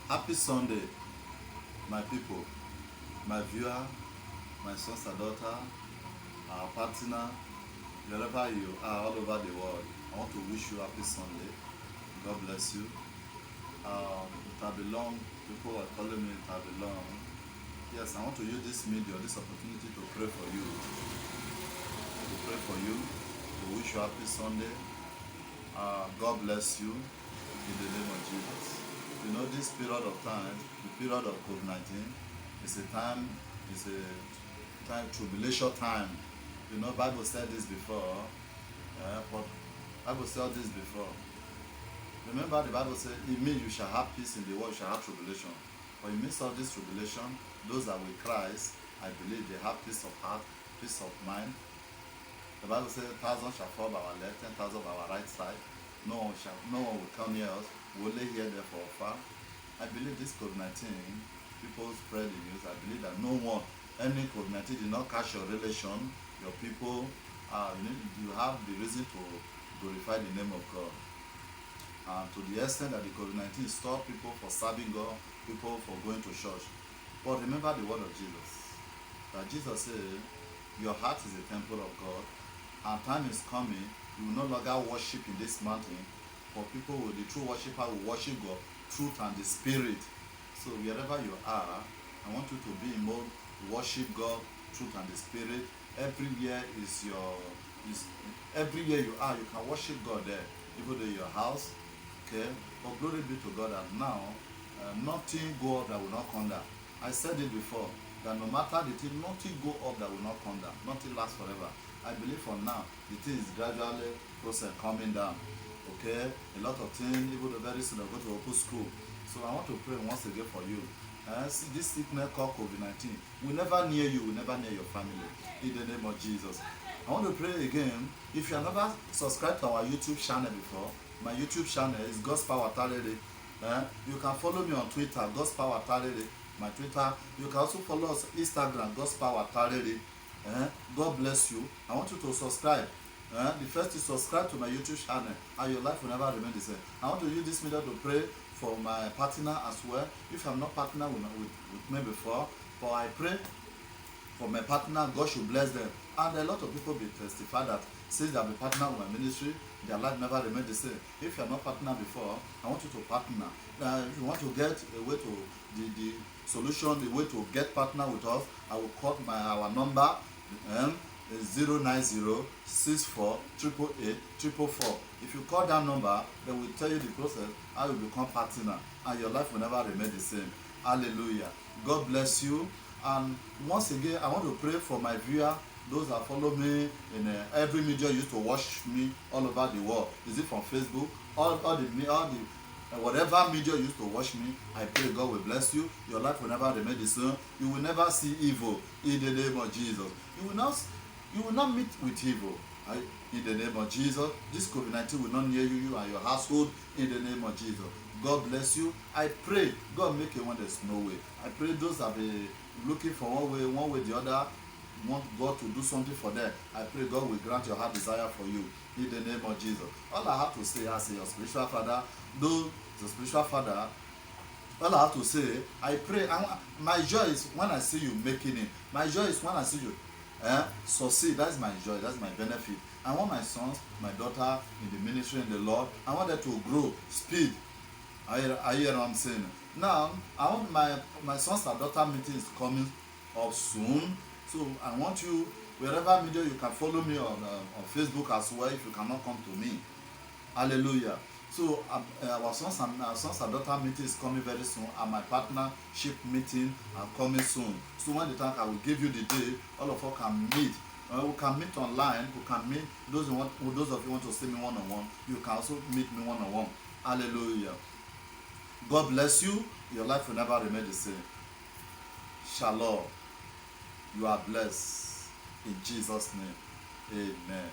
Happy Sunday, my people, my viewer, my sons and daughter, our partner, wherever you are all over the world. I want to wish you happy Sunday. God bless you. It has been long. People are calling me, it has been long. Yes, I want to use this medium, this opportunity to pray for you. To pray for you, to wish you happy Sunday. God bless you in the name of Jesus. You know, this period of time, the period of COVID-19, is a time, tribulation time. You know, Bible said this before, but Bible said this before. Remember, the Bible said, in me you shall have peace, in the world you shall have tribulation. But in midst of this tribulation, those that with Christ, I believe they have peace of heart, peace of mind. The Bible says, 1,000 shall fall by our left, 10,000 by our right side. No one will come near us. We will lay here there for afar. I believe this COVID-19, people spread the news. I believe that no one, any COVID-19 did not catch your relation, your people. You have the reason to glorify the name of God. To the extent that the COVID-19 stopped people for serving God, people for going to church. But remember the word of Jesus. That Jesus said, your heart is a temple of God, and time is coming, you will no longer worship in this mountain, for people will, the true worshiper will worship God, truth and the spirit. So wherever you are, I want you to be in mode, worship God, truth and the spirit. Everywhere everywhere you are, you can worship God there, even in your house. Okay, but glory be to God. And now, nothing go up that will not come down. I said it before, that no matter the thing, nothing go up that will not come down. Nothing lasts forever. I believe for now, the thing is gradually process coming down. Okay, a lot of things, even the very soon, I'm going to open school. So I want to pray once again for you. See, this sickness called COVID-19 will never near you, will never near your family. In the name of Jesus. I want to pray again. If you have never subscribed to our YouTube channel before, my YouTube channel is God's Power Talere. You can follow me on Twitter, God's Power Talere. My Twitter. You can also follow us on Instagram, God's Power Talere. God bless you. I want you to subscribe. The first is subscribe to my YouTube channel, and your life will never remain the same. I want to use this media to pray for my partner as well. If I'm not partner with me before, but I pray for my partner, God should bless them. And a lot of people will testify that since they have been partner with my ministry, their life never remained the same. If you are not partner before, I want you to partner. If you want to get a way to the solution, the way to get partner with us, I will call our number 090 64 888 444. If you call that number, they will tell you the process how you become partner, and your life will never remain the same. Hallelujah. God bless you. And once again, I want to pray for my viewer, those that follow me in every media used to watch me all over the world. Is it from Facebook? All the whatever media used to watch me, I pray God will bless you. Your life will never remain the same. You will never see evil in the name of Jesus. You will not meet with evil. In the name of Jesus. This COVID-19 will not near you and your household in the name of Jesus. God bless you. I pray God make it when there's no way. I pray those that be looking for one way the other, want God to do something for them. I pray God will grant your heart desire for you in the name of Jesus. All I have to say as your spiritual father, though the spiritual father, all I have to say, I pray, my joy is when I see you making it. My joy is when I see you succeed. That's my joy, that's my benefit. I want my sons, my daughter in the ministry in the Lord, I want them to grow, speed. I hear what I'm saying. Now, I want my sons and daughter meeting is coming up soon. So I want you, wherever media, you can follow me on Facebook as well if you cannot come to me. Hallelujah. So our sons and daughter meeting is coming very soon, and my partnership meeting are coming soon. So when the time I will give you the day, all of us can meet. We can meet online. We can meet those of you want to see me one-on-one. You can also meet me one-on-one. Hallelujah. God bless you. Your life will never remain the same. Shalom. You are blessed in Jesus' name. Amen.